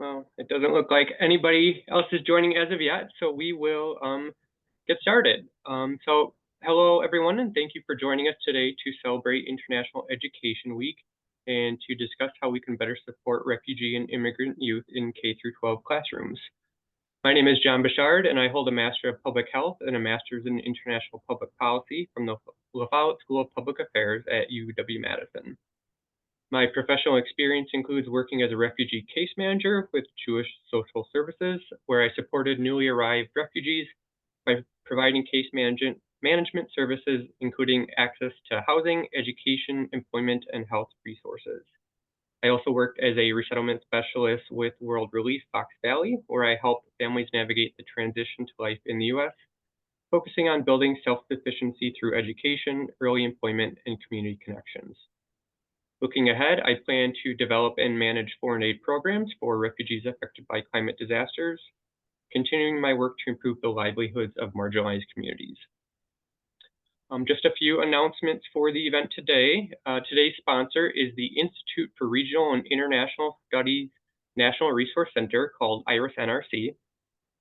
Well, it doesn't look like anybody else is joining as of yet, so we will get started. So hello, everyone, and thank you for joining us today to celebrate International Education Week and to discuss how we can better support refugee and immigrant youth in K-12 classrooms. My name is John Bouchard, and I hold a Master of Public Health and a Master's in International Public Policy from the La Follette School of Public Affairs at UW-Madison. My professional experience includes working as a refugee case manager with Jewish Social Services, where I supported newly arrived refugees by providing case management services, including access to housing, education, employment, and health resources. I also worked as a resettlement specialist with World Relief Fox Valley, where I help families navigate the transition to life in the U.S., focusing on building self-sufficiency through education, early employment, and community connections. Looking ahead, I plan to develop and manage foreign aid programs for refugees affected by climate disasters, continuing my work to improve the livelihoods of marginalized communities. Just a few announcements for the event today. Today's sponsor is the Institute for Regional and International Studies National Resource Center, called IRIS-NRC.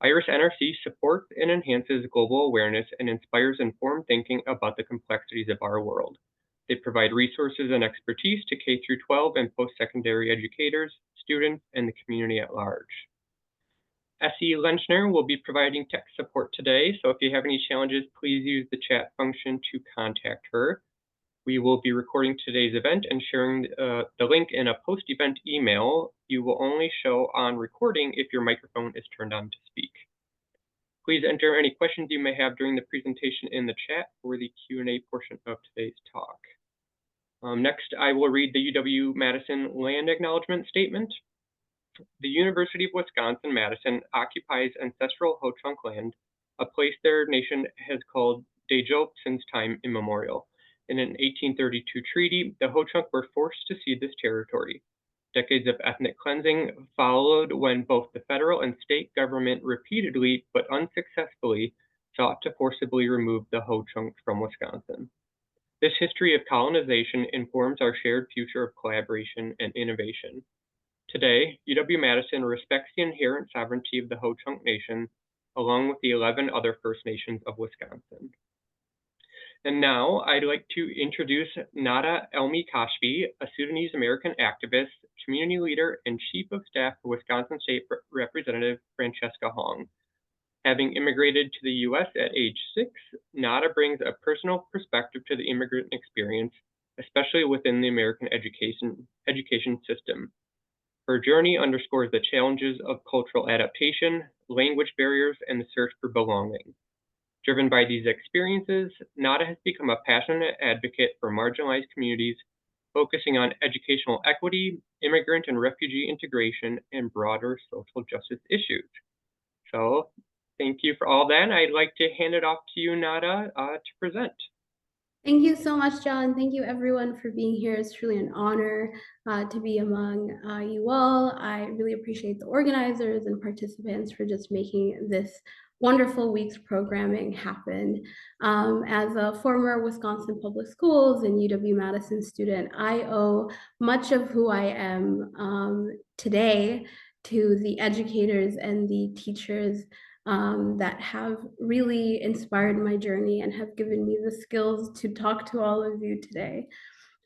IRIS-NRC supports and enhances global awareness and inspires informed thinking about the complexities of our world. They provide resources and expertise to K-12 and post-secondary educators, students, and the community at large. S.E. Lenchner will be providing tech support today, so if you have any challenges, please use the chat function to contact her. We will be recording today's event and sharing the link in a post-event email. You will only show on recording if your microphone is turned on to speak. Please enter any questions you may have during the presentation in the chat for the Q&A portion of today's talk. Next, I will read the UW-Madison Land Acknowledgement Statement. The University of Wisconsin-Madison occupies ancestral Ho-Chunk land, a place their nation has called Dejop since time immemorial. In an 1832 treaty, the Ho-Chunk were forced to cede this territory. Decades of ethnic cleansing followed when both the federal and state government repeatedly, but unsuccessfully, sought to forcibly remove the Ho-Chunk from Wisconsin. This history of colonization informs our shared future of collaboration and innovation. Today, UW-Madison respects the inherent sovereignty of the Ho-Chunk Nation, along with the 11 other First Nations of Wisconsin. And now, I'd like to introduce Nada Elmikashfi, a Sudanese American activist, community leader, and Chief of Staff for Wisconsin State Representative Francesca Hong. Having immigrated to the U.S. at age 6, Nada brings a personal perspective to the immigrant experience, especially within the American education system. Her journey underscores the challenges of cultural adaptation, language barriers, and the search for belonging. Driven by these experiences, Nada has become a passionate advocate for marginalized communities, focusing on educational equity, immigrant and refugee integration, and broader social justice issues. So, thank you for all that. I'd like to hand it off to you, Nada, to present. Thank you so much, John. Thank you, everyone, for being here. It's truly an honor to be among you all. I really appreciate the organizers and participants for just making this wonderful week's programming happen. As a former Wisconsin Public Schools and UW-Madison student, I owe much of who I am today to the educators and the teachers that have really inspired my journey and have given me the skills to talk to all of you today.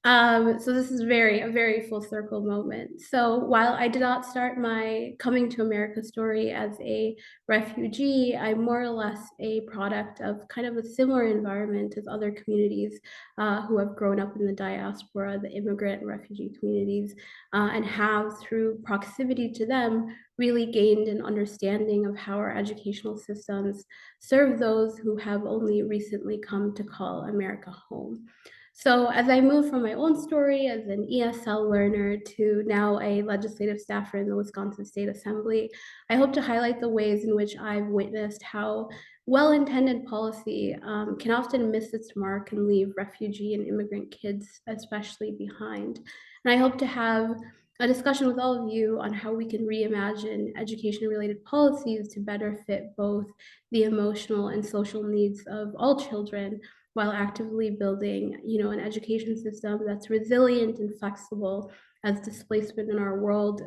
So this is a very full circle moment. So while I did not start my coming to America story as a refugee, I'm more or less a product of kind of a similar environment as other communities who have grown up in the diaspora, the immigrant and refugee communities, and have, through proximity to them, really gained an understanding of how our educational systems serve those who have only recently come to call America home. So as I move from my own story as an ESL learner to now a legislative staffer in the Wisconsin State Assembly, I hope to highlight the ways in which I've witnessed how well-intended policy can often miss its mark and leave refugee and immigrant kids especially behind. And I hope to have a discussion with all of you on how we can reimagine education-related policies to better fit both the emotional and social needs of all children, while actively building, an education system that's resilient and flexible as displacement in our world,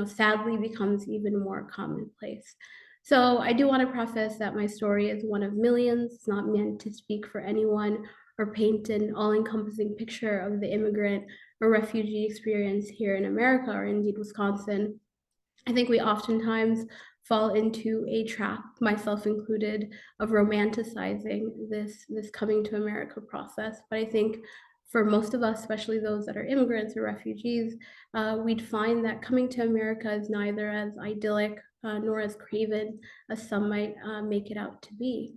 sadly becomes even more commonplace. So I do want to preface that my story is one of millions. It's not meant to speak for anyone or paint an all-encompassing picture of the immigrant or refugee experience here in America or indeed Wisconsin. I think we oftentimes fall into a trap, myself included, of romanticizing this coming to America process. But I think for most of us, especially those that are immigrants or refugees, we'd find that coming to America is neither as idyllic nor as craven as some might make it out to be.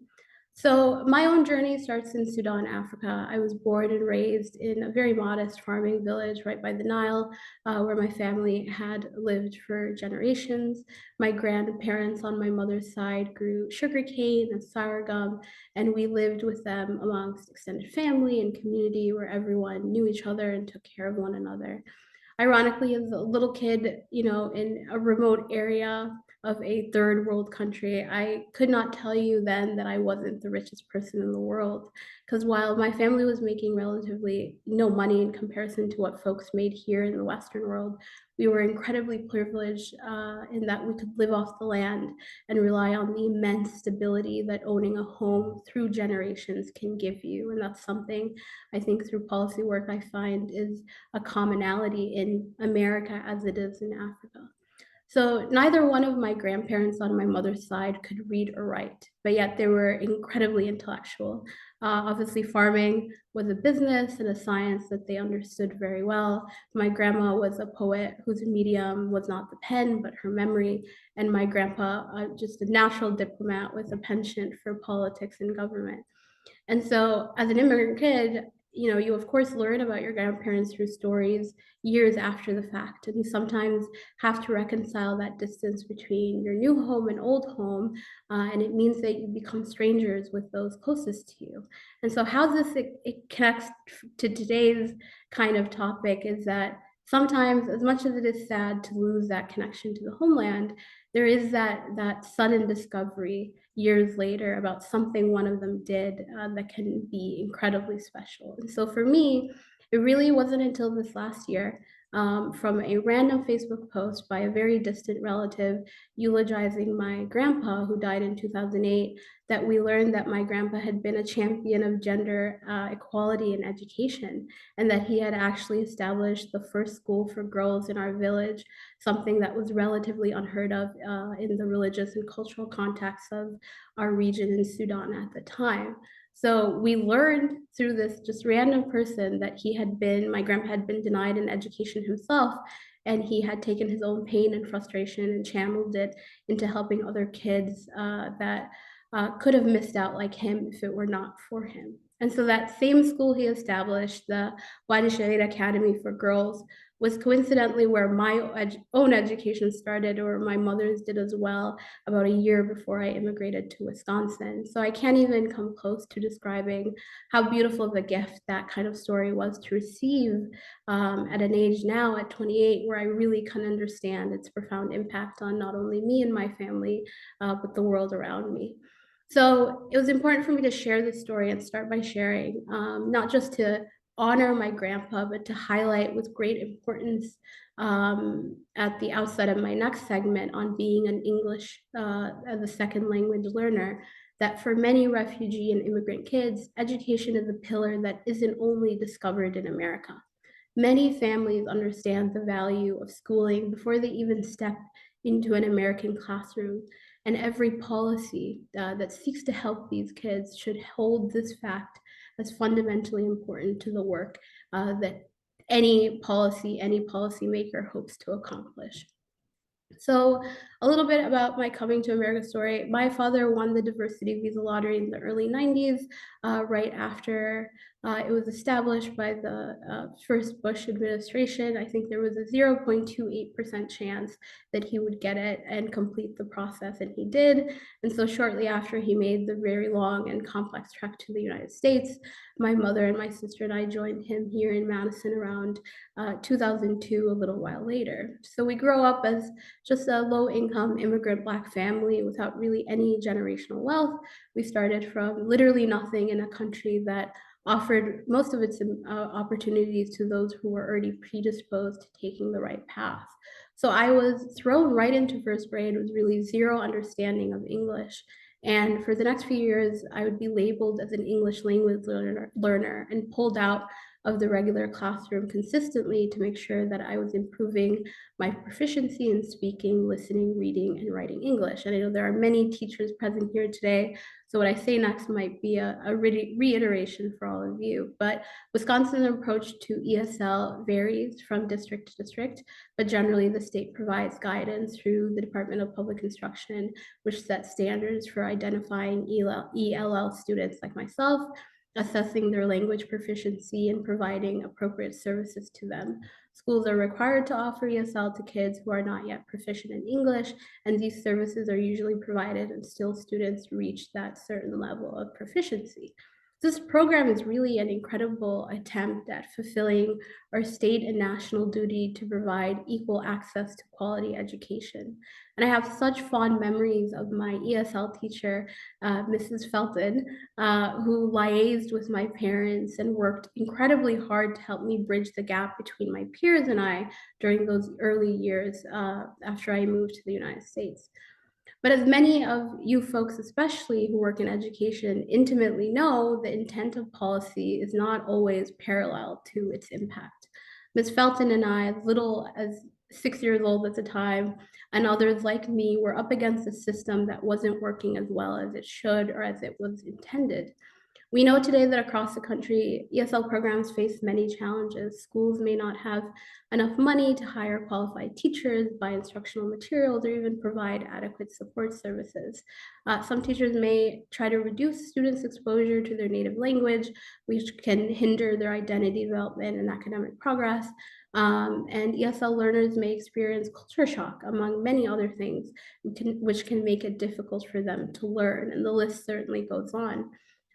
So my own journey starts in Sudan, Africa. I was born and raised in a very modest farming village right by the Nile, where my family had lived for generations. My grandparents on my mother's side grew sugarcane and sorghum, and we lived with them amongst extended family and community where everyone knew each other and took care of one another. Ironically, as a little kid, in a remote area of a third world country, I could not tell you then that I wasn't the richest person in the world. Because while my family was making relatively no money in comparison to what folks made here in the Western world, we were incredibly privileged in that we could live off the land and rely on the immense stability that owning a home through generations can give you. And that's something I think through policy work I find is a commonality in America as it is in Africa. So neither one of my grandparents on my mother's side could read or write, but yet they were incredibly intellectual. Obviously, farming was a business and a science that they understood very well. My grandma was a poet whose medium was not the pen, but her memory, and my grandpa, just a natural diplomat with a penchant for politics and government. And so as an immigrant kid, you of course learn about your grandparents through stories years after the fact. And you sometimes have to reconcile that distance between your new home and old home. And it means that you become strangers with those closest to you. And so how it connects to today's kind of topic is that sometimes, as much as it is sad to lose that connection to the homeland, there is that sudden discovery years later about something one of them did that can be incredibly special. And so for me, it really wasn't until this last year, from a random Facebook post by a very distant relative eulogizing my grandpa who died in 2008, that we learned that my grandpa had been a champion of gender equality in education, and that he had actually established the first school for girls in our village, something that was relatively unheard of in the religious and cultural context of our region in Sudan at the time. So we learned through this just random person that my grandpa had been denied an education himself, and he had taken his own pain and frustration and channeled it into helping other kids that could have missed out like him if it were not for him. And so that same school he established, the Wadi Sharid Academy for Girls, was coincidentally where my own education started, or my mother's did as well, about a year before I immigrated to Wisconsin. So I can't even come close to describing how beautiful of a gift that kind of story was to receive at an age now at 28, where I really can understand its profound impact on not only me and my family, but the world around me. So it was important for me to share this story and start by sharing, not just to honor my grandpa, but to highlight with great importance at the outset of my next segment on being an English as a second language learner, that for many refugee and immigrant kids, education is a pillar that isn't only discovered in America. Many families understand the value of schooling before they even step into an American classroom, and every policy that seeks to help these kids should hold this fact as fundamentally important to the work that any policymaker hopes to accomplish. So a little bit about my coming to America story. My father won the diversity visa lottery in the early 90s, right after it was established by the first Bush administration. I think there was a 0.28% chance that he would get it and complete the process, and he did. And so shortly after he made the very long and complex trek to the United States, my mother and my sister and I joined him here in Madison around 2002, a little while later. So we grow up as just a low-income immigrant Black family without really any generational wealth. We started from literally nothing in a country that offered most of its opportunities to those who were already predisposed to taking the right path. So I was thrown right into first grade with really zero understanding of English. And for the next few years, I would be labeled as an English language learner and pulled out of the regular classroom consistently to make sure that I was improving my proficiency in speaking, listening, reading, and writing English. And I know there are many teachers present here today, so what I say next might be a reiteration for all of you. But Wisconsin's approach to ESL varies from district to district, but generally the state provides guidance through the Department of Public Instruction, which sets standards for identifying ELL students like myself, assessing their language proficiency, and providing appropriate services to them. Schools are required to offer ESL to kids who are not yet proficient in English, and these services are usually provided until students reach that certain level of proficiency. This program is really an incredible attempt at fulfilling our state and national duty to provide equal access to quality education. And I have such fond memories of my ESL teacher, Mrs. Felton, who liaised with my parents and worked incredibly hard to help me bridge the gap between my peers and I during those early years after I moved to the United States. But as many of you folks, especially who work in education, intimately know, the intent of policy is not always parallel to its impact. Ms. Felton and I, as little as 6 years old at the time, and others like me, were up against a system that wasn't working as well as it should or as it was intended. We know today that across the country, ESL programs face many challenges. Schools may not have enough money to hire qualified teachers, buy instructional materials, or even provide adequate support services. Some teachers may try to reduce students' exposure to their native language, which can hinder their identity development and academic progress. And ESL learners may experience culture shock, among many other things, which can make it difficult for them to learn. And the list certainly goes on.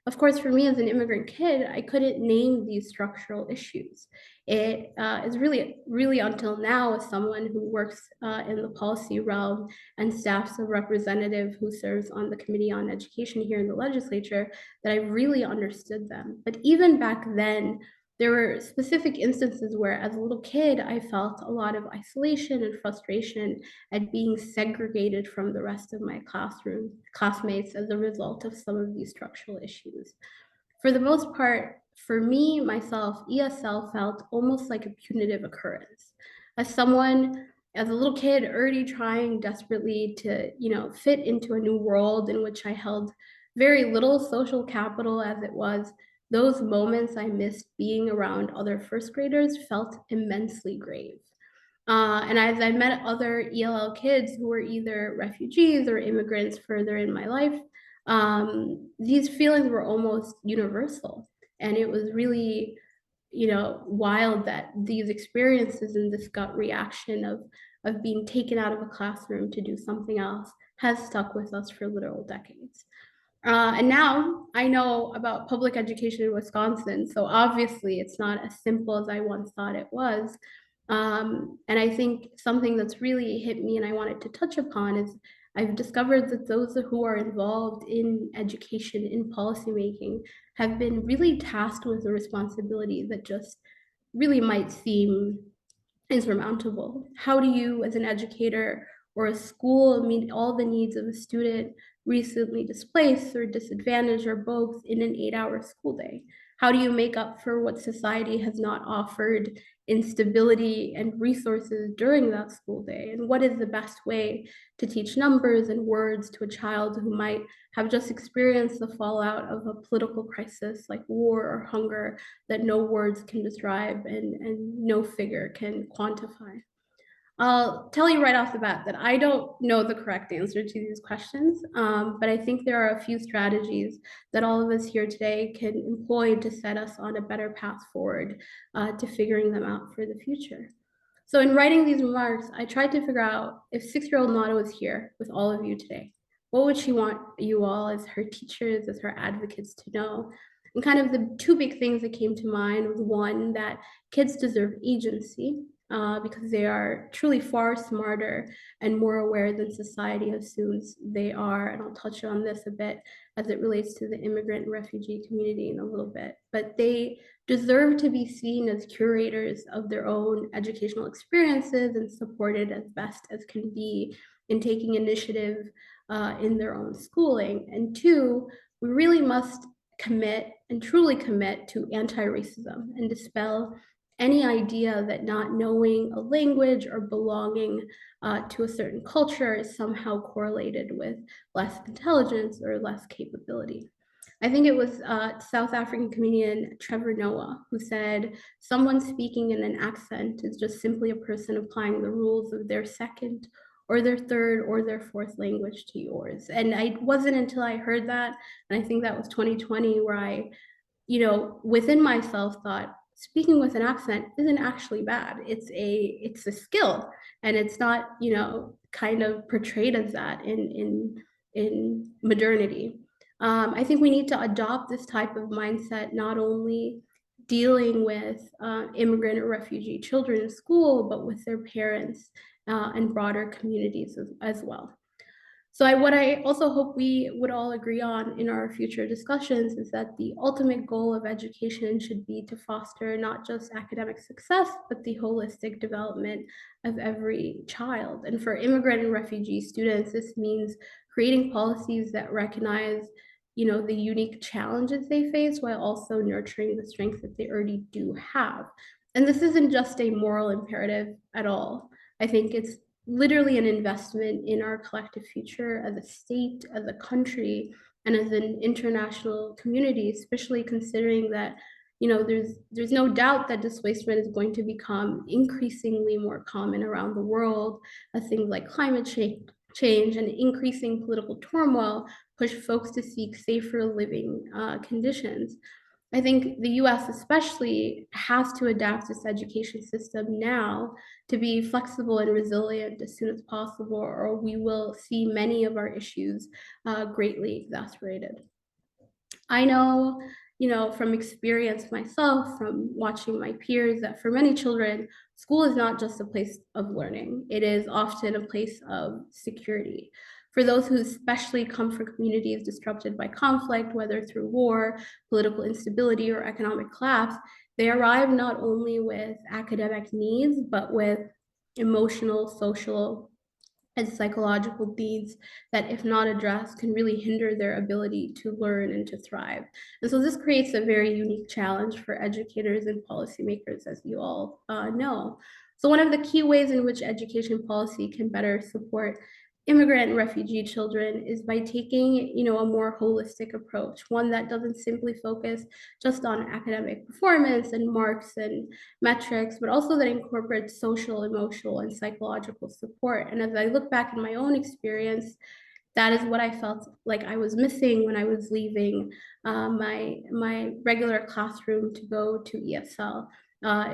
Of course, for me as an immigrant kid, I couldn't name these structural issues. It is really until now, as someone who works in the policy realm and staffs a representative who serves on the Committee on Education here in the legislature, that I really understood them. But even back then, there were specific instances where, as a little kid, I felt a lot of isolation and frustration at being segregated from the rest of my classmates as a result of some of these structural issues. For the most part, for me, myself, ESL felt almost like a punitive occurrence. As someone, as a little kid, already trying desperately to, fit into a new world in which I held very little social capital as it was, those moments I missed being around other first graders felt immensely grave. And as I met other ELL kids who were either refugees or immigrants further in my life, these feelings were almost universal. And it was really, wild that these experiences and this gut reaction of being taken out of a classroom to do something else has stuck with us for literal decades. And now I know about public education in Wisconsin, so obviously it's not as simple as I once thought it was. And I think something that's really hit me and I wanted to touch upon is I've discovered that those who are involved in education, in policymaking, have been really tasked with a responsibility that just really might seem insurmountable. How do you, as an educator or a school, meet all the needs of a student recently displaced or disadvantaged or both in an 8-hour school day? How do you make up for what society has not offered in stability and resources during that school day? And what is the best way to teach numbers and words to a child who might have just experienced the fallout of a political crisis like war or hunger that no words can describe and no figure can quantify? I'll tell you right off the bat that I don't know the correct answer to these questions, but I think there are a few strategies that all of us here today can employ to set us on a better path forward to figuring them out for the future. So in writing these remarks, I tried to figure out if 6-year-old Nada was here with all of you today, what would she want you all as her teachers, as her advocates to know? And kind of the two big things that came to mind was one, that kids deserve agency. because they are truly far smarter and more aware than society assumes they are. And I'll touch on this a bit as it relates to the immigrant and refugee community in a little bit. But they deserve to be seen as curators of their own educational experiences and supported as best as can be in taking initiative in their own schooling. And two, we really must commit and truly commit to anti-racism and dispel any idea that not knowing a language or belonging to a certain culture is somehow correlated with less intelligence or less capability. I think it was South African comedian Trevor Noah who said, someone speaking in an accent is just simply a person applying the rules of their second or their third or their fourth language to yours. And I wasn't until I heard that, and I think that was 2020, where I, within myself thought, speaking with an accent isn't actually bad. It's a skill, and it's not, kind of portrayed as that in modernity. I think we need to adopt this type of mindset, not only dealing with immigrant or refugee children in school, but with their parents and broader communities as well. So what I also hope we would all agree on in our future discussions is that the ultimate goal of education should be to foster not just academic success, but the holistic development of every child. And for immigrant and refugee students, this means creating policies that recognize, the unique challenges they face while also nurturing the strengths that they already do have. And this isn't just a moral imperative at all. I think it's literally an investment in our collective future as a state, as a country, and as an international community, especially considering that, there's no doubt that displacement is going to become increasingly more common around the world as things like climate change and increasing political turmoil push folks to seek safer living conditions. I think the US especially has to adapt its education system now to be flexible and resilient as soon as possible, or we will see many of our issues greatly exacerbated. I know, from experience myself, from watching my peers, that for many children, school is not just a place of learning. It is often a place of security. For those who especially come from communities disrupted by conflict, whether through war, political instability, or economic collapse, they arrive not only with academic needs, but with emotional, social, and psychological needs that, if not addressed, can really hinder their ability to learn and to thrive. And so this creates a very unique challenge for educators and policymakers, as you all know. So one of the key ways in which education policy can better support immigrant and refugee children is by taking, a more holistic approach, one that doesn't simply focus just on academic performance and marks and metrics, but also that incorporates social, emotional, and psychological support. And as I look back in my own experience, that is what I felt like I was missing when I was leaving my regular classroom to go to ESL.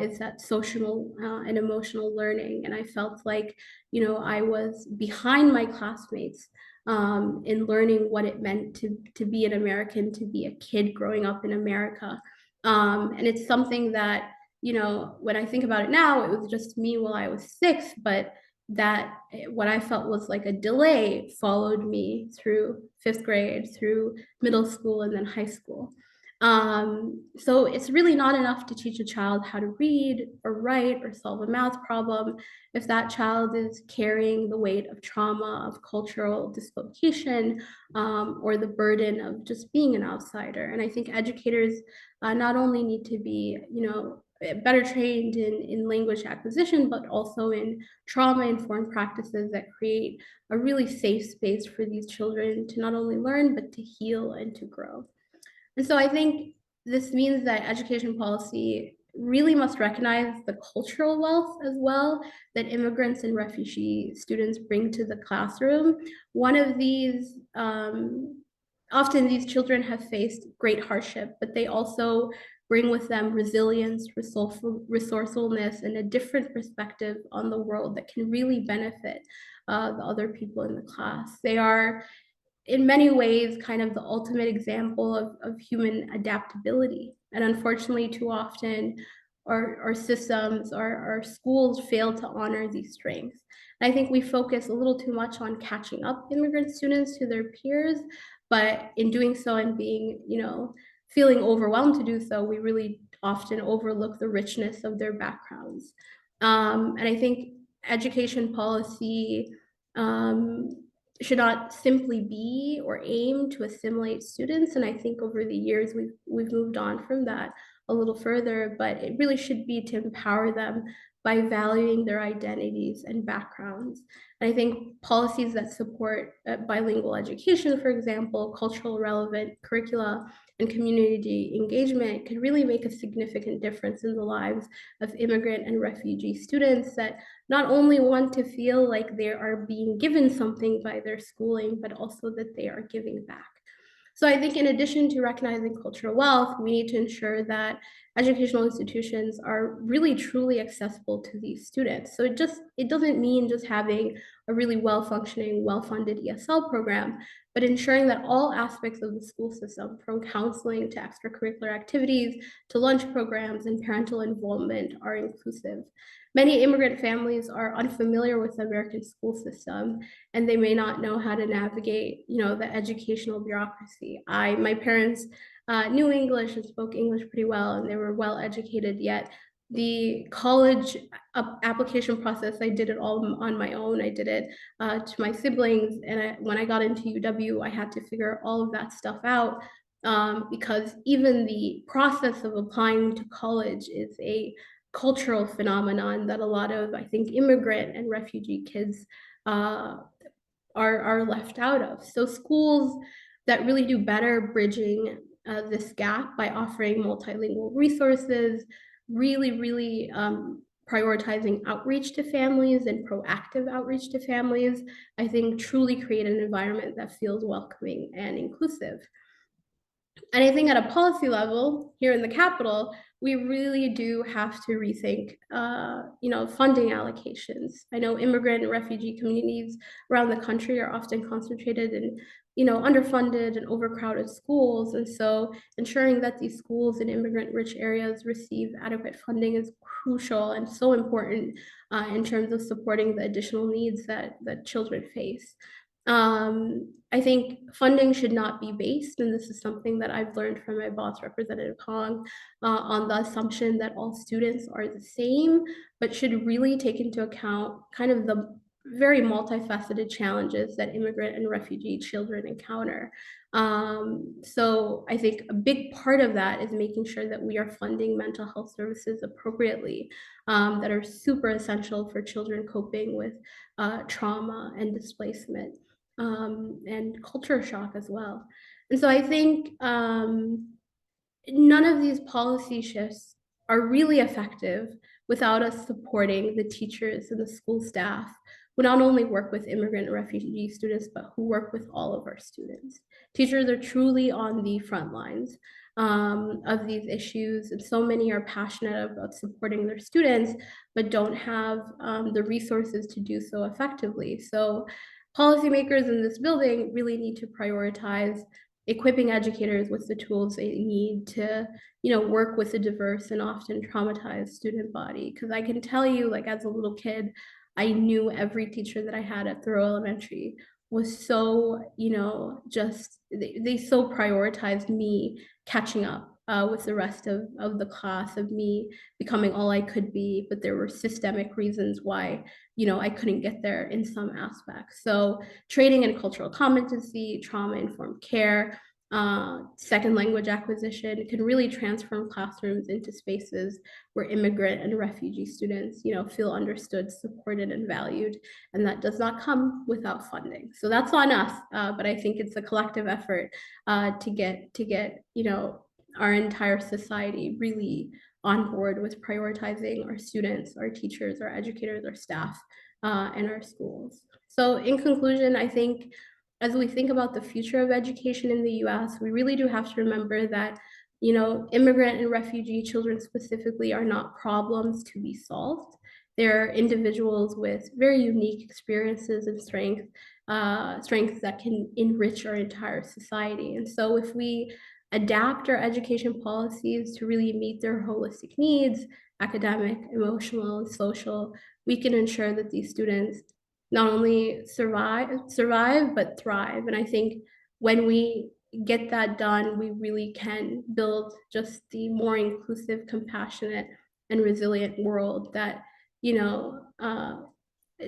Is that social and emotional learning. And I felt like, I was behind my classmates in learning what it meant to be an American, to be a kid growing up in America. And it's something that, when I think about it now, it was just me while I was 6, but that what I felt was like a delay followed me through 5th grade, through middle school, and then high school. So it's really not enough to teach a child how to read or write or solve a math problem if that child is carrying the weight of trauma, of cultural dislocation, or the burden of just being an outsider. And I think educators not only need to be, better trained in language acquisition, but also in trauma-informed practices that create a really safe space for these children to not only learn, but to heal and to grow. And so I think this means that education policy really must recognize the cultural wealth as well that immigrants and refugee students bring to the classroom. One of these, often these children have faced great hardship, but they also bring with them resilience, resourcefulness, and a different perspective on the world that can really benefit the other people in the class. They are, in many ways, kind of the ultimate example of human adaptability. And unfortunately, too often, our systems, our schools fail to honor these strengths. And I think we focus a little too much on catching up immigrant students to their peers, but in doing so and being, feeling overwhelmed to do so, we really often overlook the richness of their backgrounds. And I think education policy um, should not simply be or aim to assimilate students. And I think over the years we've moved on from that a little further, but it really should be to empower them by valuing their identities and backgrounds. And I think policies that support bilingual education, for example, cultural relevant curricula, and community engagement could really make a significant difference in the lives of immigrant and refugee students that not only want to feel like they are being given something by their schooling, but also that they are giving back. So I think in addition to recognizing cultural wealth, we need to ensure that educational institutions are really truly accessible to these students. So it doesn't mean just having a really well-functioning, well-funded ESL program, but ensuring that all aspects of the school system, from counseling to extracurricular activities to lunch programs and parental involvement, are inclusive. Many immigrant families are unfamiliar with the American school system, and they may not know how to navigate, the educational bureaucracy. My parents knew English and spoke English pretty well, and they were well educated, yet the college application process, I did it all on my own. I did it to my siblings, and when I got into UW, I had to figure all of that stuff out because even the process of applying to college is a cultural phenomenon that a lot of, I think, immigrant and refugee kids are left out of. So schools that really do better bridging this gap by offering multilingual resources, really prioritizing outreach to families and proactive outreach to families, I think truly create an environment that feels welcoming and inclusive. And I think at a policy level here in the Capitol, we really do have to rethink, funding allocations. I know immigrant and refugee communities around the country are often concentrated in, underfunded and overcrowded schools. And so ensuring that these schools in immigrant-rich areas receive adequate funding is crucial and so important in terms of supporting the additional needs that children face. I think funding should not be based, and this is something that I've learned from my boss, Representative Hong, on the assumption that all students are the same, but should really take into account kind of the very multifaceted challenges that immigrant and refugee children encounter. So I think a big part of that is making sure that we are funding mental health services appropriately that are super essential for children coping with trauma and displacement and culture shock as well. And so I think none of these policy shifts are really effective without us supporting the teachers and the school staff who not only work with immigrant and refugee students, but who work with all of our students. Teachers are truly on the front lines of these issues, and so many are passionate about supporting their students, but don't have the resources to do so effectively. So policymakers in this building really need to prioritize equipping educators with the tools they need to, work with a diverse and often traumatized student body. Because I can tell you, like as a little kid, I knew every teacher that I had at Thoreau Elementary was so, just they so prioritized me catching up with the rest of the class, of me becoming all I could be, but there were systemic reasons why, I couldn't get there in some aspects. So training in cultural competency, trauma-informed care, second language acquisition can really transform classrooms into spaces where immigrant and refugee students, feel understood, supported, and valued. And that does not come without funding. So that's on us, but I think it's a collective effort to get, our entire society really on board with prioritizing our students, our teachers, our educators, our staff, and our schools. So in conclusion, I think as we think about the future of education in the US, we really do have to remember that, immigrant and refugee children specifically are not problems to be solved. They're individuals with very unique experiences and strengths that can enrich our entire society. And so if we adapt our education policies to really meet their holistic needs, academic, emotional, social, we can ensure that these students not only survive, but thrive. And I think when we get that done, we really can build just the more inclusive, compassionate, and resilient world that, you know,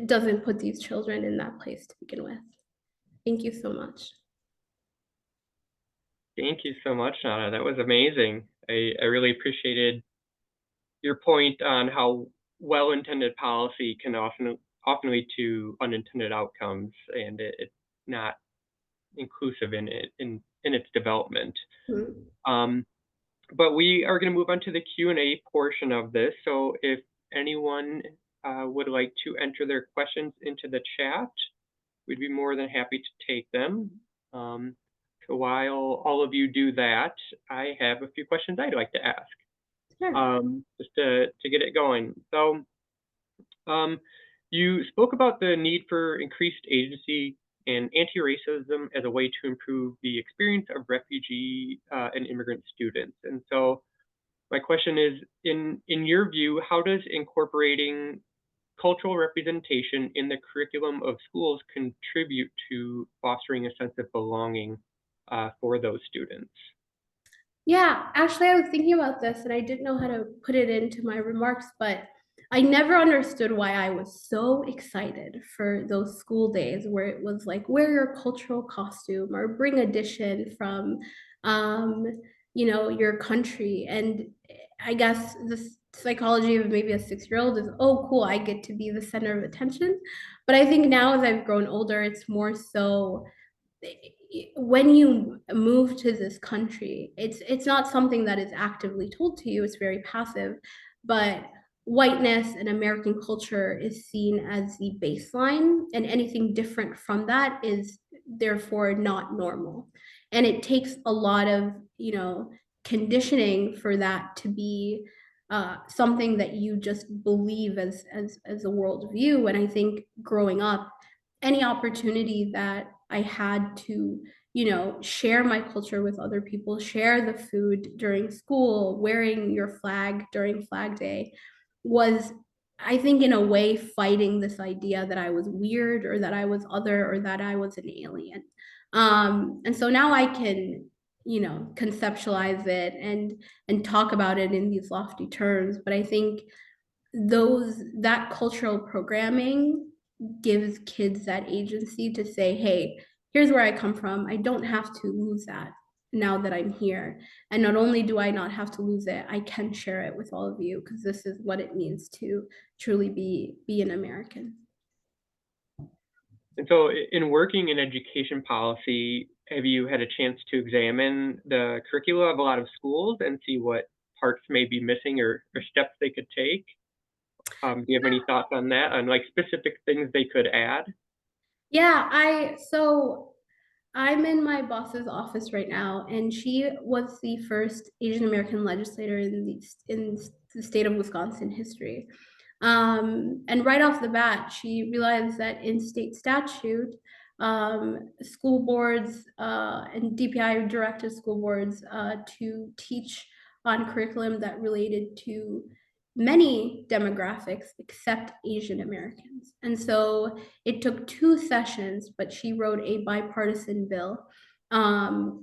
doesn't put these children in that place to begin with. Thank you so much. Thank you so much, Nada. That was amazing. I really appreciated your point on how well-intended policy can often lead to unintended outcomes, and it's not inclusive in its development. Mm-hmm. But we are going to move on to the Q&A portion of this. So if anyone would like to enter their questions into the chat, we'd be more than happy to take them. So while all of you do that, I have a few questions I'd like to ask. Sure. Just to get it going. So you spoke about the need for increased agency and anti-racism as a way to improve the experience of refugee and immigrant students. And so my question is, in your view, how does incorporating cultural representation in the curriculum of schools contribute to fostering a sense of belonging for those students? Yeah, actually, I was thinking about this and I didn't know how to put it into my remarks, but I never understood why I was so excited for those school days where it was like, wear your cultural costume or bring a dish in from, um, your country. And I guess the psychology of maybe a 6-year-old is, oh, cool, I get to be the center of attention. But I think now as I've grown older, it's more so when you move to this country, it's not something that is actively told to you, it's very passive, but whiteness and American culture is seen as the baseline, and anything different from that is therefore not normal. And it takes a lot of, conditioning for that to be something that you just believe as a worldview. And I think growing up, any opportunity that I had to, share my culture with other people, share the food during school, wearing your flag during Flag Day was, I think, in a way, fighting this idea that I was weird or that I was other or that I was an alien. And so now I can, conceptualize it and talk about it in these lofty terms. But I think that cultural programming gives kids that agency to say, hey, here's where I come from. I don't have to lose that now that I'm here. And not only do I not have to lose it, I can share it with all of you because this is what it means to truly be an American. And so in working in education policy, have you had a chance to examine the curricula of a lot of schools and see what parts may be missing or steps they could take? Do you have any thoughts on that, on like specific things they could add? Yeah, so I'm in my boss's office right now, and she was the first Asian American legislator in the state of Wisconsin history. And right off the bat, she realized that in state statute, school boards and DPI directed school boards to teach on curriculum that related to many demographics except Asian Americans. And so it took 2 sessions, but she wrote a bipartisan bill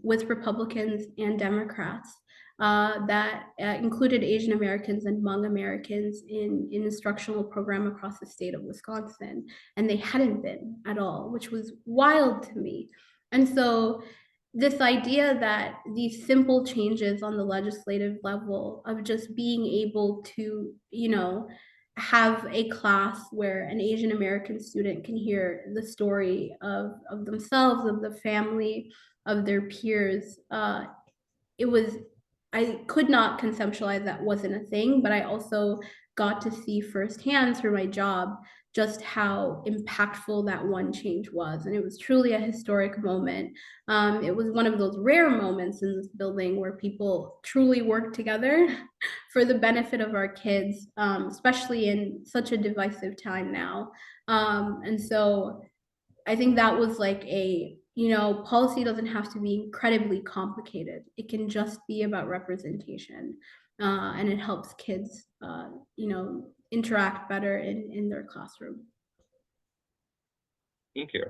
with Republicans and Democrats that included Asian Americans and Hmong Americans in instructional program across the state of Wisconsin. And they hadn't been at all, which was wild to me. And so this idea that these simple changes on the legislative level of just being able to, have a class where an Asian American student can hear the story of themselves, of the family, of their peers, it was, I could not conceptualize that wasn't a thing, but I also got to see firsthand through my job just how impactful that one change was. And it was truly a historic moment. It was one of those rare moments in this building where people truly work together for the benefit of our kids, especially in such a divisive time now. And so I think that was like a policy doesn't have to be incredibly complicated. It can just be about representation, and it helps kids, interact better in their classroom. Thank you.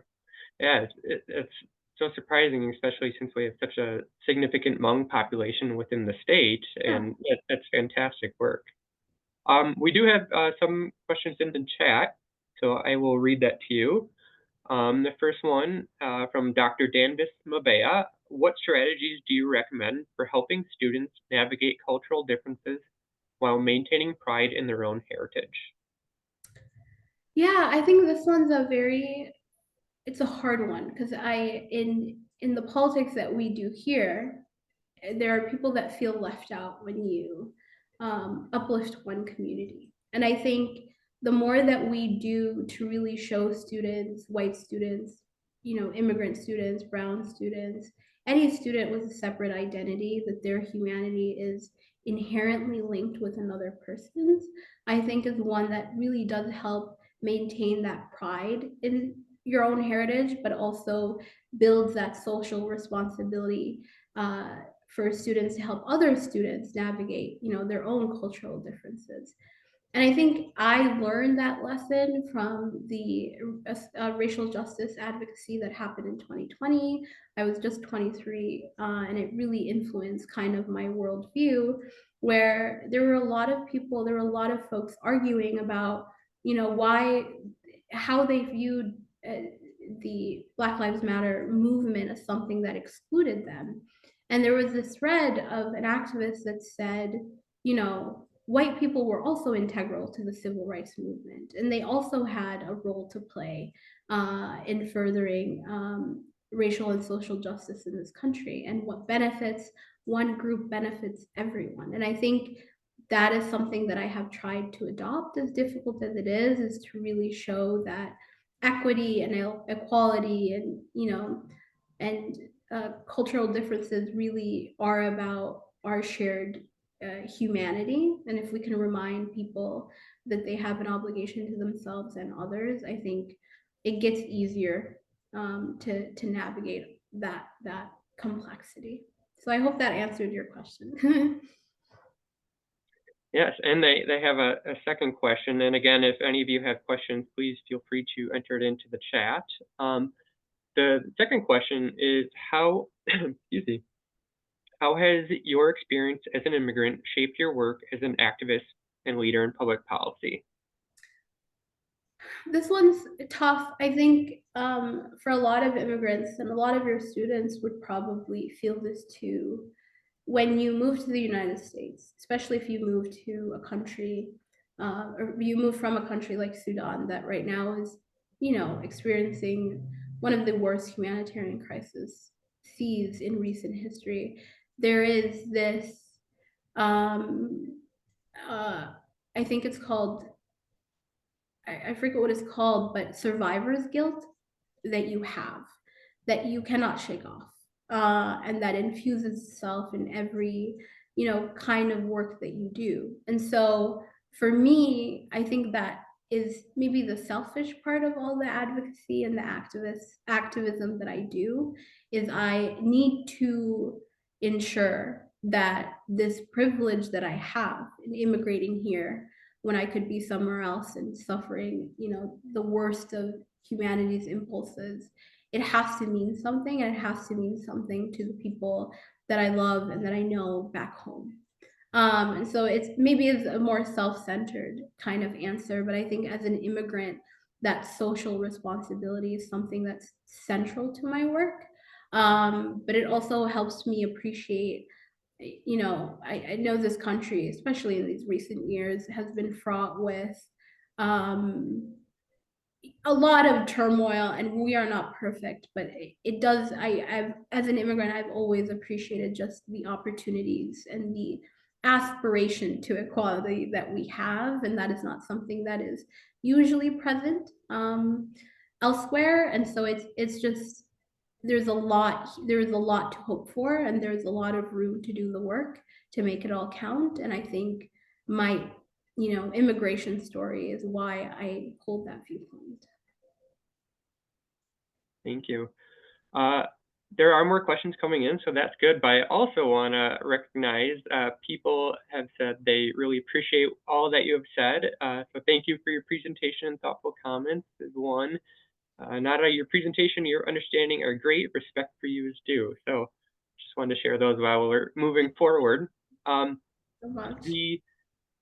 Yeah, it's so surprising, especially since we have such a significant Hmong population within the state, and that's fantastic work. We do have some questions in the chat, so I will read that to you. The first one from Dr. Danvis Mabea. What strategies do you recommend for helping students navigate cultural differences while maintaining pride in their own heritage? Yeah, I think this one's it's a hard one because in the politics that we do here, there are people that feel left out when you uplift one community. And I think the more that we do to really show students, white students, immigrant students, brown students, any student with a separate identity, that their humanity is inherently linked with another person's, I think is one that really does help maintain that pride in your own heritage, but also builds that social responsibility for students to help other students navigate, their own cultural differences. And I think I learned that lesson from the racial justice advocacy that happened in 2020. I was just 23, and it really influenced kind of my worldview, where there were a lot of people, there were a lot of folks arguing about, how they viewed the Black Lives Matter movement as something that excluded them. And there was this thread of an activist that said, white people were also integral to the civil rights movement, and they also had a role to play in furthering racial and social justice in this country. And what benefits one group benefits everyone. And I think that is something that I have tried to adopt, as difficult as it is to really show that equity and equality and and cultural differences really are about our shared humanity. And if we can remind people that they have an obligation to themselves and others, I think it gets easier to navigate that complexity. So I hope that answered your question. Yes, and they have a second question. And again, if any of you have questions, please feel free to enter it into the chat. The second question is how, excuse me, how has your experience as an immigrant shaped your work as an activist and leader in public policy? This one's tough. I think for a lot of immigrants and a lot of your students would probably feel this too. When you move to the United States, especially if you move to a country, or you move from a country like Sudan that right now is, experiencing one of the worst humanitarian crises in recent history, there is this, uh, I think it's called, I forget what it's called, but survivor's guilt that you have, that you cannot shake off, and that infuses itself in every kind of work that you do. And so for me, I think that is maybe the selfish part of all the advocacy and the activism that I do, is I need to ensure that this privilege that I have in immigrating here when I could be somewhere else and suffering, the worst of humanity's impulses, it has to mean something, and it has to mean something to the people that I love and that I know back home. And so it's a more self-centered kind of answer, but I think as an immigrant, that social responsibility is something that's central to my work. But it also helps me appreciate, I know this country, especially in these recent years, has been fraught with a lot of turmoil, and we are not perfect, but it does, I've, as an immigrant, I've always appreciated just the opportunities and the aspiration to equality that we have, and that is not something that is usually present elsewhere. And so it's just, there's a lot to hope for, and there's a lot of room to do the work to make it all count. And I think my immigration story is why I hold that viewpoint. Thank you. There are more questions coming in, so that's good. But I also want to recognize people have said they really appreciate all that you have said. So thank you for your presentation and thoughtful comments is one. Nada, your presentation, your understanding are great. Respect for you is due. So just wanted to share those while we're moving forward. So much. The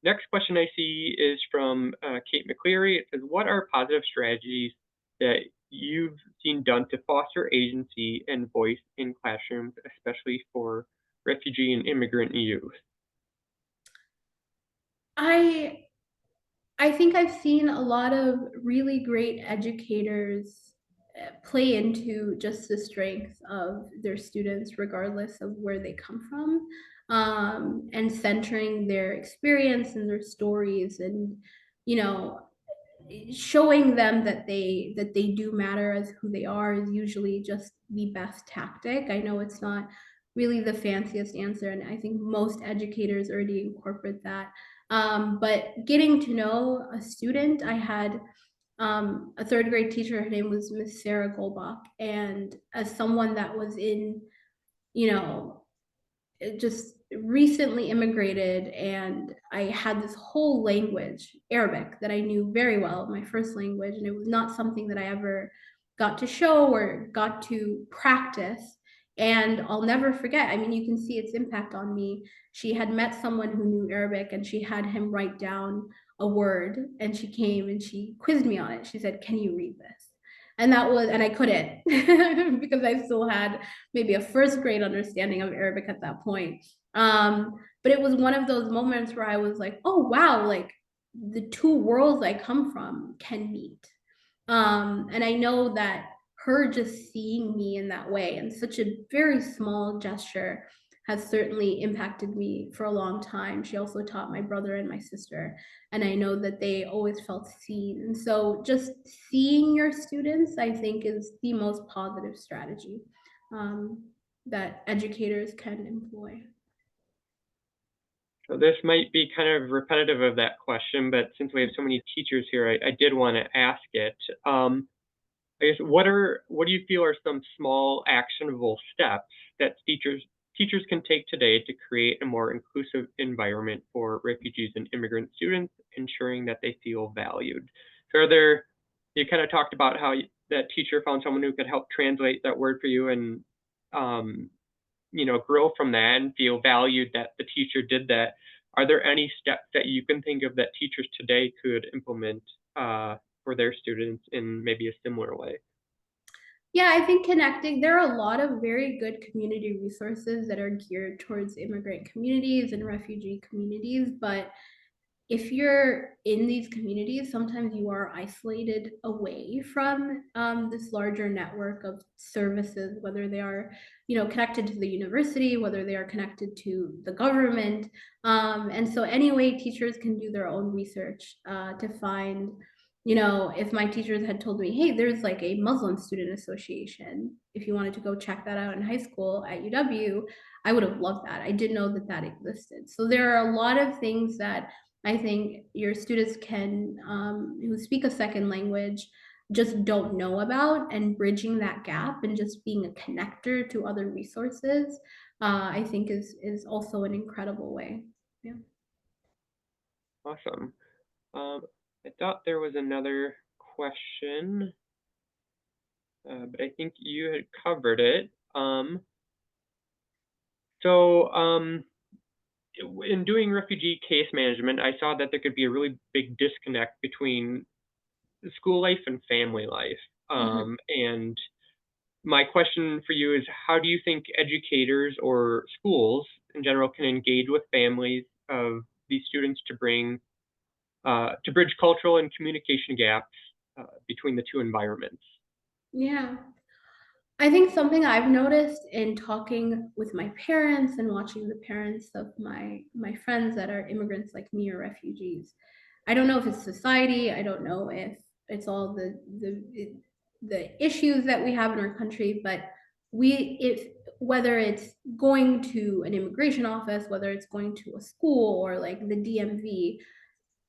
next question I see is from Kate McCleary. It says, what are positive strategies that you've seen done to foster agency and voice in classrooms, especially for refugee and immigrant youth? I I think I've seen a lot of really great educators play into just the strength of their students, regardless of where they come from, and centering their experience and their stories, and you know, showing them that they do matter as who they are is usually just the best tactic. I know it's not really the fanciest answer, and I think most educators already incorporate that. But getting to know a student, I had a third grade teacher. Her name was Miss Sarah Goldbach, and as someone that was in, you know, just recently immigrated, and I had this whole language, Arabic, that I knew very well, my first language, and it was not something that I ever got to show or got to practice. And I'll never forget, I mean, you can see its impact on me. She had met someone who knew Arabic, and she had him write down a word, and she came and she quizzed me on it. She said, "Can you read this?" And that was, and I couldn't because I still had maybe a first grade understanding of Arabic at that point. But it was one of those moments where I was like, oh wow, like the two worlds I come from can meet. And I know that her just seeing me in that way and such a very small gesture has certainly impacted me for a long time. She also taught my brother and my sister, and I know that they always felt seen. And so just seeing your students, I think, is the most positive strategy that educators can employ. So this might be kind of repetitive of that question, but since we have so many teachers here, I did want to ask it. I guess what do you feel are some small actionable steps that teachers can take today to create a more inclusive environment for refugees and immigrant students, ensuring that they feel valued? So you kind of talked about how that teacher found someone who could help translate that word for you and um, grow from that and feel valued that the teacher did that. Are there any steps that you can think of that teachers today could implement for their students in maybe a similar way? Yeah, I think connecting, there are a lot of very good community resources that are geared towards immigrant communities and refugee communities, but if you're in these communities, sometimes you are isolated away from this larger network of services, whether they are, connected to the university, whether they are connected to the government. And so anyway, teachers can do their own research to find, if my teachers had told me, hey, there's like a Muslim student association, if you wanted to go check that out in high school at UW, I would have loved that. I didn't know that that existed. So there are a lot of things that I think your students can, who speak a second language, just don't know about, and bridging that gap and just being a connector to other resources, I think is also an incredible way. Yeah. Awesome. Um, I thought there was another question, but I think you had covered it. So in doing refugee case management, I saw that there could be a really big disconnect between school life and family life. Mhm. And my question for you is, how do you think educators or schools in general can engage with families of these students to bridge cultural and communication gaps between the two environments? Yeah. I think something I've noticed in talking with my parents and watching the parents of my friends that are immigrants like me or refugees. I don't know if it's society, I don't know if it's all the issues that we have in our country, but we if whether it's going to an immigration office, whether it's going to a school or like the DMV,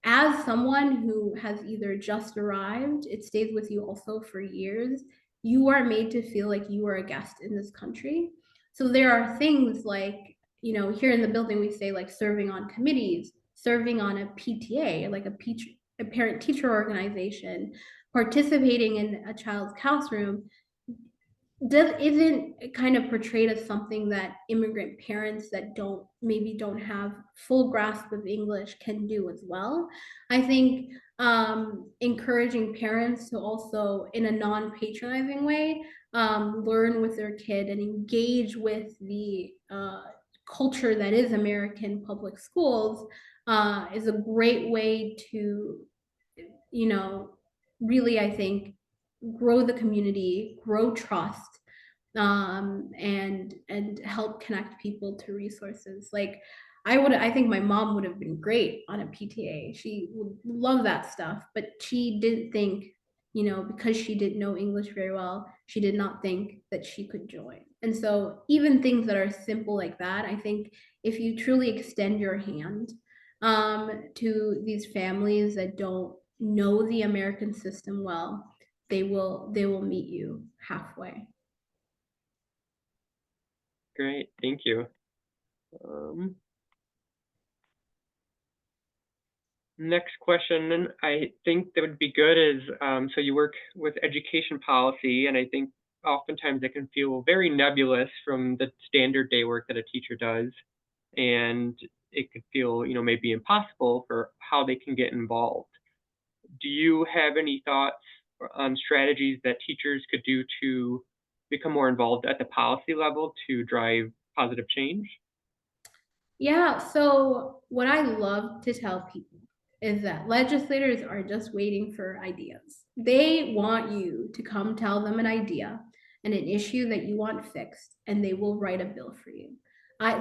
as someone who has either just arrived, it stays with you also for years. you are made to feel like you are a guest in this country. So there are things like, you know, here in the building, we say like serving on committees, serving on a PTA, like a parent teacher organization, participating in a child's classroom isn't kind of portrayed as something that immigrant parents that don't have full grasp of English can do as well. I think encouraging parents to also, in a non-patronizing way, learn with their kid and engage with the culture that is American public schools is a great way to, you know, really, I think, grow the community, grow trust, and help connect people to resources. Like I think my mom would have been great on a PTA. She would love that stuff, but she didn't think, you know, because she didn't know English very well, she did not think that she could join. And so even things that are simple like that, I think if you truly extend your hand to these families that don't know the American system well, they will meet you halfway. Great, thank you. Um, Next question, I think that would be good is, so you work with education policy, and I think oftentimes it can feel very nebulous from the standard day work that a teacher does, and it could feel, you know, maybe impossible for how they can get involved. Do you have any thoughts on strategies that teachers could do to become more involved at the policy level to drive positive change? Yeah, so what I love to tell people is that legislators are just waiting for ideas. They want you to come tell them an idea and an issue that you want fixed, and they will write a bill for you.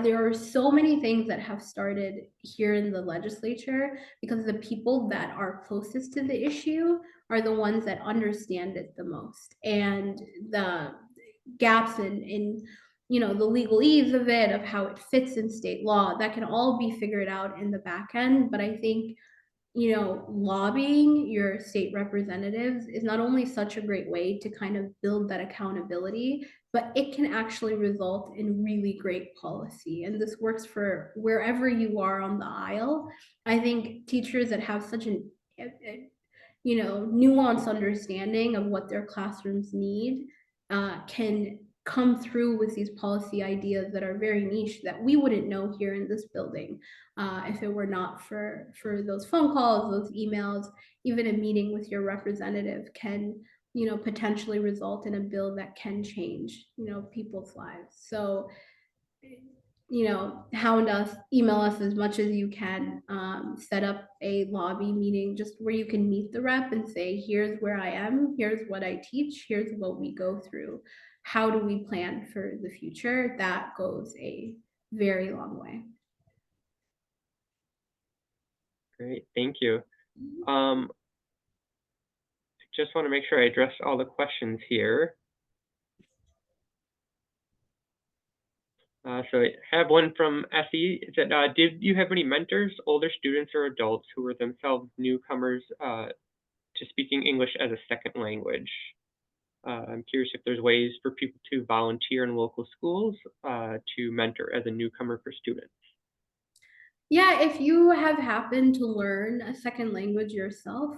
There are so many things that have started here in the legislature because the people that are closest to the issue are the ones that understand it the most. And the gaps in you know the legalese of it, of how it fits in state law, that can all be figured out in the back end. But I think, you know, lobbying your state representatives is not only such a great way to kind of build that accountability, but it can actually result in really great policy. And this works for wherever you are on the aisle. I think teachers that have such an you know, nuanced understanding of what their classrooms need can come through with these policy ideas that are very niche that we wouldn't know here in this building if it were not for those phone calls, those emails. Even a meeting with your representative can, you know, potentially result in a bill that can change, you know, people's lives. So, you know, hound us, email us as much as you can, set up a lobby meeting just where you can meet the rep and say, here's where I am, here's what I teach, here's what we go through. How do we plan for the future? That goes a very long way. Great, thank you. Just want to make sure I address all the questions here. So I have one from Effie. It said, did you have any mentors, older students or adults who were themselves newcomers to speaking English as a second language? I'm curious if there's ways for people to volunteer in local schools to mentor as a newcomer for students. Yeah, if you have happened to learn a second language yourself,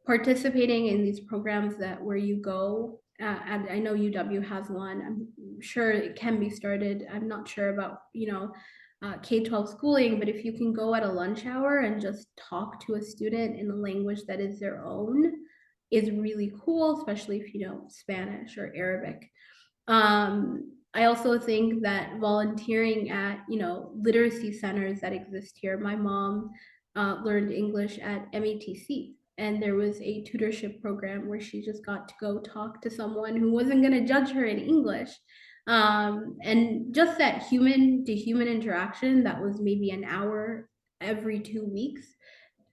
participating in these programs that where you go, and I know UW has one. I'm sure it can be started. I'm not sure about, you know, K-12 schooling, but if you can go at a lunch hour and just talk to a student in a language that is their own, is really cool, especially if you know Spanish or Arabic. I also think that volunteering at, you know, literacy centers that exist here. My mom learned English at MATC, and there was a tutorship program where she just got to go talk to someone who wasn't going to judge her in English. And just that human to human interaction that was maybe an hour every 2 weeks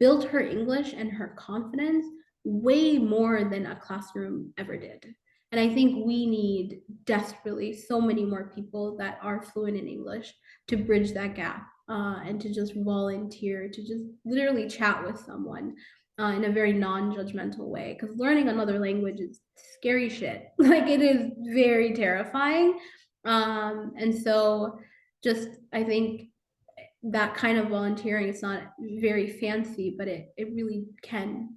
built her English and her confidence way more than a classroom ever did. And I think we need desperately so many more people that are fluent in English to bridge that gap and to just volunteer, to just literally chat with someone. in a very non-judgmental way, because learning another language is scary shit. Like, it is very terrifying. And so just, I think that kind of volunteering, it's not very fancy, but it really can,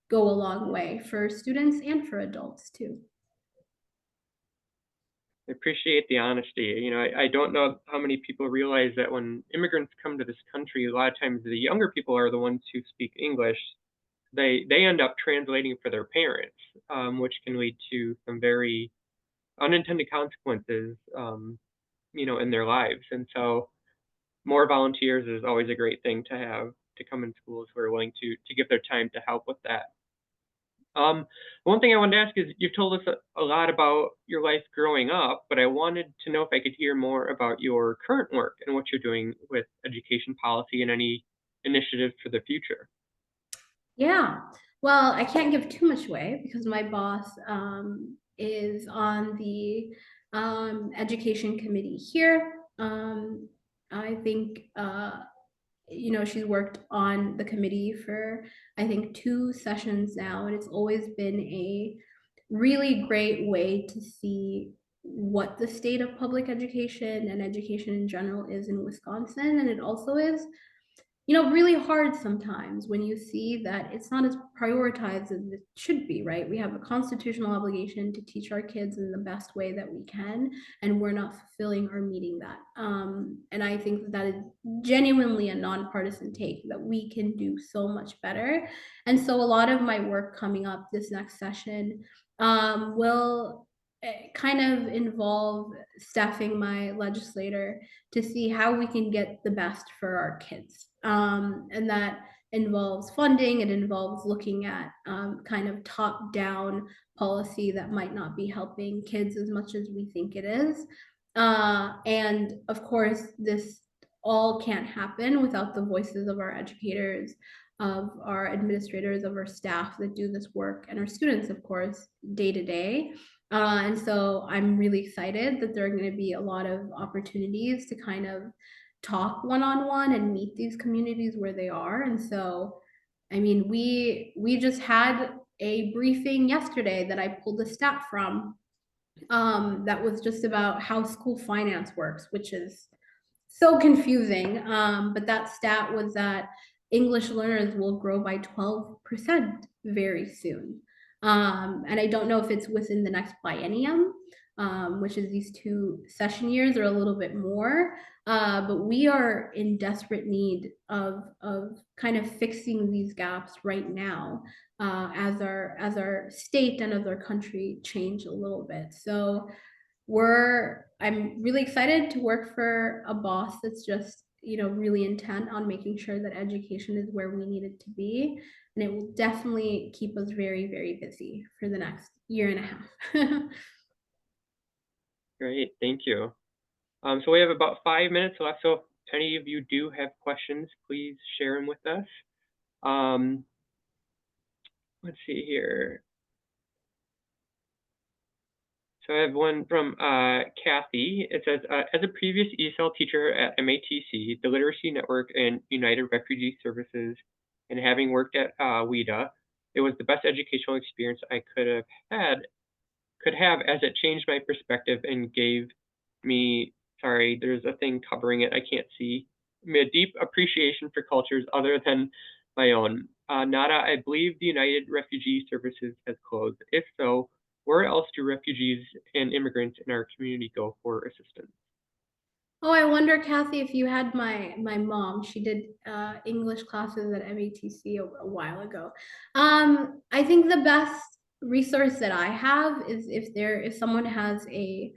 go a long way for students and for adults too. I appreciate the honesty. I don't know how many people realize that when immigrants come to this country, a lot of times the younger people are the ones who speak English. They end up translating for their parents, which can lead to some very unintended consequences, in their lives. And so more volunteers is always a great thing to have to come in schools who are willing to give their time to help with that. One thing I wanted to ask is you've told us a lot about your life growing up, but I wanted to know if I could hear more about your current work and what you're doing with education policy and any initiatives for the future. Yeah. Well, I can't give too much away because my boss is on the education committee here. I think she's worked on the committee for, I think, 2 sessions now, and it's always been a really great way to see what the state of public education and education in general is in Wisconsin. And it also is, really hard sometimes when you see that it's not as prioritized as it should be, right? We have a constitutional obligation to teach our kids in the best way that we can, and we're not fulfilling or meeting that. And I think that is genuinely a nonpartisan take, that we can do so much better. And so a lot of my work coming up this next session will kind of involve staffing my legislator to see how we can get the best for our kids. And that involves funding, it involves looking at kind of top down policy that might not be helping kids as much as we think it is. And of course, this all can't happen without the voices of our educators, of our administrators, of our staff that do this work, and our students, of course, day to day. And so I'm really excited that there are going to be a lot of opportunities to kind of talk one-on-one and meet these communities where they are. And so, I mean, we just had a briefing yesterday that I pulled a stat from, that was just about how school finance works, which is so confusing. But that stat was that English learners will grow by 12% very soon. And I don't know if it's within the next biennium, which is these 2 session years, or a little bit more. But we are in desperate need of kind of fixing these gaps right now, as our state and as our country change a little bit. So I'm really excited to work for a boss that's just, really intent on making sure that education is where we need it to be. And it will definitely keep us very, very busy for the next year and a half. Great, thank you. So we have about 5 minutes left, so if any of you do have questions, please share them with us. Let's see here. So I have one from Kathy. It says, as a previous ESL teacher at MATC, the Literacy Network, and United Refugee Services, and having worked at WIDA, it was the best educational experience I could have, as it changed my perspective and gave me, sorry, there's a thing covering it, I can't see, a deep appreciation for cultures other than my own. Nada, I believe the United Refugee Services has closed. If so, where else do refugees and immigrants in our community go for assistance? Oh, I wonder, Kathy, if you had my mom. She did English classes at MATC a while ago. I think the best resource that I have is if someone has a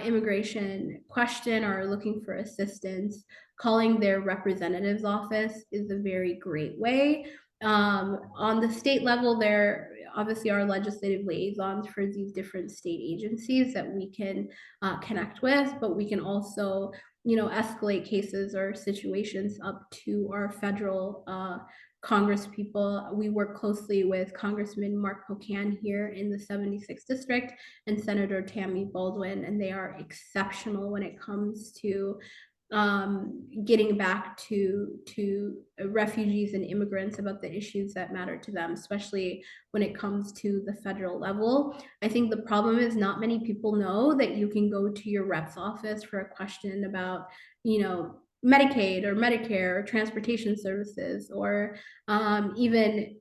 immigration question or looking for assistance, calling their representative's office is a very great way. On the state level, there obviously are legislative liaisons for these different state agencies that we can connect with, but we can also, escalate cases or situations up to our federal Congress people. We work closely with Congressman Mark Pocan here in the 76th district, and Senator Tammy Baldwin, and they are exceptional when it comes to getting back to refugees and immigrants about the issues that matter to them, especially when it comes to the federal level. I think the problem is not many people know that you can go to your rep's office for a question about, Medicaid or Medicare or transportation services, or even,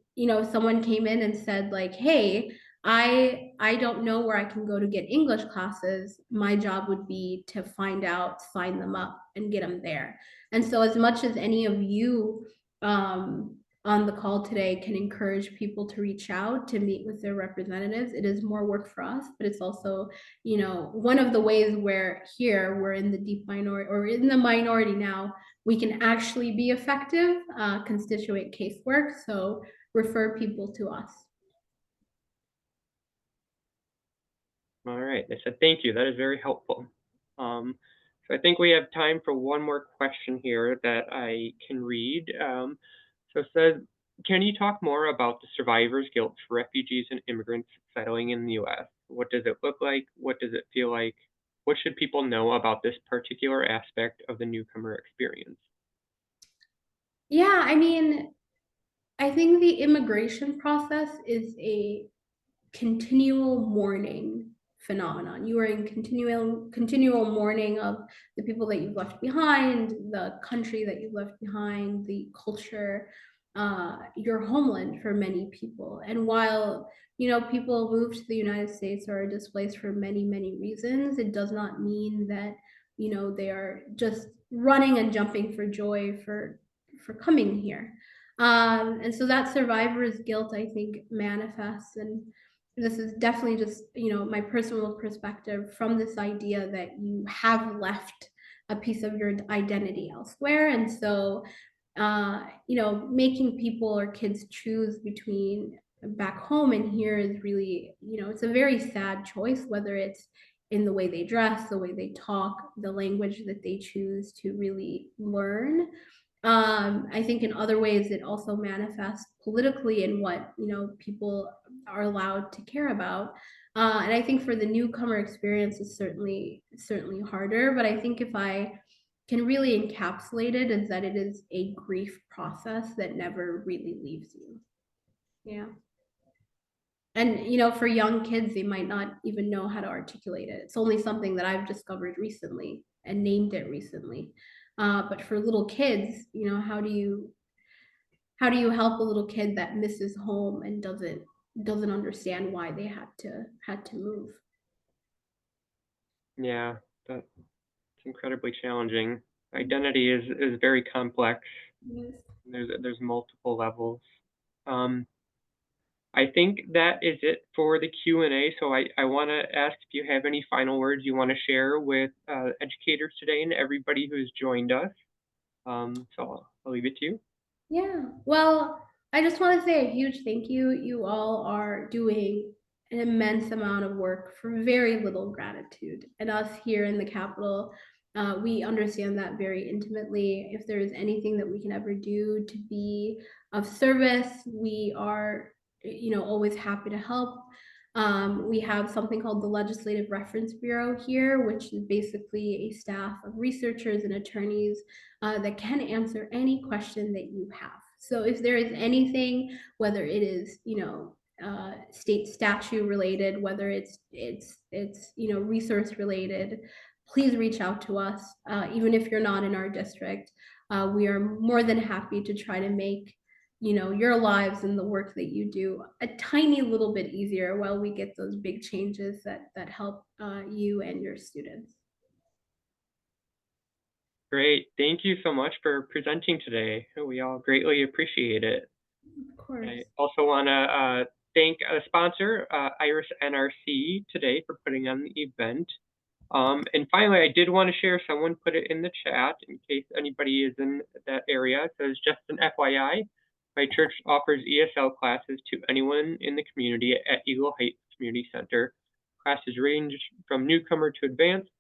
someone came in and said like, hey, I don't know where I can go to get English classes. My job would be to find out, sign them up, and get them there. And so, as much as any of you on the call today can encourage people to reach out to meet with their representatives, it is more work for us, but it's also, one of the ways where here we're in the deep minority, or in the minority now, we can actually be effective constituent casework. So refer people to us. All right, I said thank you. That is very helpful. So I think we have time for one more question here that I can read. So it says, can you talk more about the survivor's guilt for refugees and immigrants settling in the U.S.? What does it look like? What does it feel like? What should people know about this particular aspect of the newcomer experience? Yeah, I mean, I think the immigration process is a continual mourning phenomenon. You are in continual mourning of the people that you've left behind, the country that you've left behind, the culture, your homeland for many people. And while people move to the United States or are displaced for many, many reasons, it does not mean that they are just running and jumping for joy for coming here. And so that survivor's guilt, I think, manifests, and this is definitely just my personal perspective from this idea that you have left a piece of your identity elsewhere. And so making people or kids choose between back home and here is really, it's a very sad choice, whether it's in the way they dress, the way they talk, the language that they choose to really learn. I think in other ways it also manifests politically in what people are allowed to care about. And I think for the newcomer experience is certainly harder. But I think if I can really encapsulate it, is that it is a grief process that never really leaves you. Yeah. And for young kids, they might not even know how to articulate it. It's only something that I've discovered recently and named it recently. But for little kids, how do you help a little kid that misses home and doesn't understand why they had to move? Yeah, that's incredibly challenging. Identity is very complex. Yes. There's multiple levels. I think that is it for the Q&A. So I want to ask if you have any final words you want to share with educators today and everybody who's joined us. So I'll leave it to you. Yeah. Well, I just want to say a huge thank you. You all are doing an immense amount of work for very little gratitude. And us here in the Capitol, we understand that very intimately. If there is anything that we can ever do to be of service, we are, always happy to help. We have something called the Legislative Reference Bureau here, which is basically a staff of researchers and attorneys that can answer any question that you have. So if there is anything, whether it is, state statute related, whether it's resource related, please reach out to us. Even if you're not in our district, we are more than happy to try to make your lives and the work that you do a tiny little bit easier while we get those big changes that help you and your students. Great. Thank you so much for presenting today. We all greatly appreciate it. Of course. I also want to thank a sponsor, Iris NRC, today for putting on the event. And finally, I did want to share, someone put it in the chat in case anybody is in that area. It says, just an FYI, my church offers ESL classes to anyone in the community at Eagle Heights Community Center. Classes range from newcomer to advanced.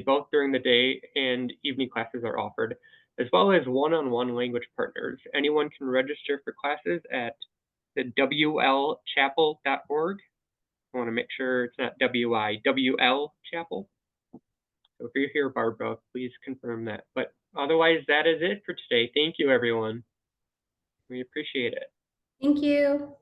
Both during the day and evening classes are offered, as well as one-on-one language partners. Anyone can register for classes at the WLchapel.org. I want to make sure it's not WI, WL Chapel. So if you're here, Barbara, please confirm that. But otherwise, that is it for today. Thank you, everyone. We appreciate it. Thank you.